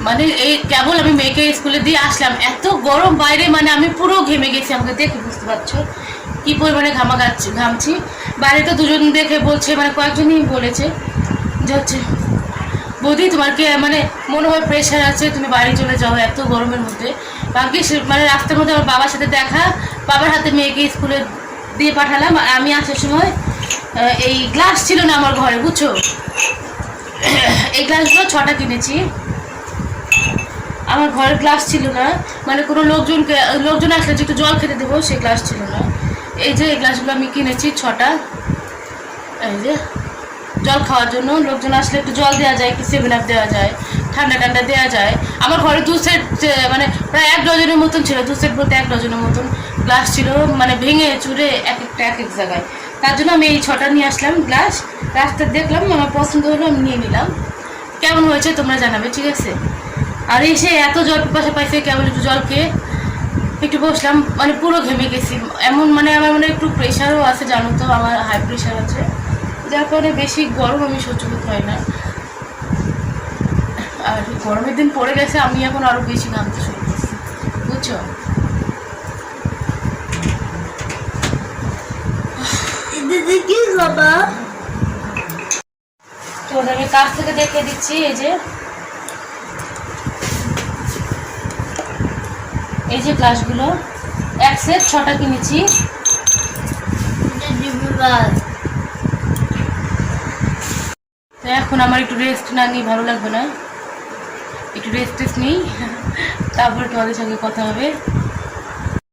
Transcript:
মানে এই কেবল আমি মেয়েকে স্কুলে দিয়ে আসলাম, এত গরম বাইরে, মানে আমি পুরো ঘেমে গেছি। আমাকে দেখে বুঝতে পারছো কি পরিমাণে ঘামছি। বাইরে তো দুজন দেখে বলছে, মানে কয়েকজনই বলেছে যে হচ্ছে বৌদি তোমার কি মানে মনে হয় প্রেশার আছে, তুমি বাড়ি চলে যাও এত গরমের মধ্যে। বাকি মানে রাস্তার মধ্যে আমার বাবার সাথে দেখা, বাবার হাতে মেয়েকে স্কুলে দিয়ে পাঠালাম। আমি আসার সময় এই গ্লাস ছিল না আমার ঘরে, বুঝছো, এই গ্লাসগুলো 6টা কিনেছি। আমার ঘরের গ্লাস ছিল না, মানে কোনো লোকজন আসলে যে একটু জল খেতে দেবো সেই গ্লাস ছিল না। এই যে এই গ্লাসগুলো আমি কিনেছি 6টা, এই যে জল খাওয়ার জন্য। লোকজন আসলে একটু জল দেওয়া যায়, কি 7 আপ দেওয়া যায়, ঠান্ডা ঠান্ডা দেওয়া যায়। আমার ঘরে 2 সেট, মানে প্রায় 1 ডজনের মতন ছিল, 2 সেট বলতে 1 ডজনের মতন গ্লাস ছিল, মানে ভেঙে চুরে এক একটা এক এক জায়গায়। তার জন্য আমি এই 6টা নিয়ে আসলাম গ্লাস। রাস্তায় দেখলাম, আমার পছন্দ হলো, আমি নিয়ে নিলাম। কেমন হয়েছে তোমরা জানাবে, ঠিক আছে? আর এসে এত জল পিপাসা পাইছে, কেবল একটু জল খেয়ে একটু বসলাম, মানে পুরো ঘেমে গেছি। এমন মানে আমার মনে একটু প্রেশারও আছে, জানো তো আমার হাই প্রেশার আছে, যার কারণে বেশি গরম আমি সহ্য করতে হয় না। আর গরমের দিন পড়ে গেছে, আমি এখন আরো বেশি ঘামতে শুরু করছি, বুঝছো? তো আমি কাছ থেকে দেখে দিচ্ছি। এই যে গ্লাসগুলো 1 সেট 6টা কিনেছি। তো এখন আমার একটু রেস্ট না নিয়ে ভালো লাগবে না, একটু রেস্ট নিই, তারপরে তোমাদের সঙ্গে কথা হবে।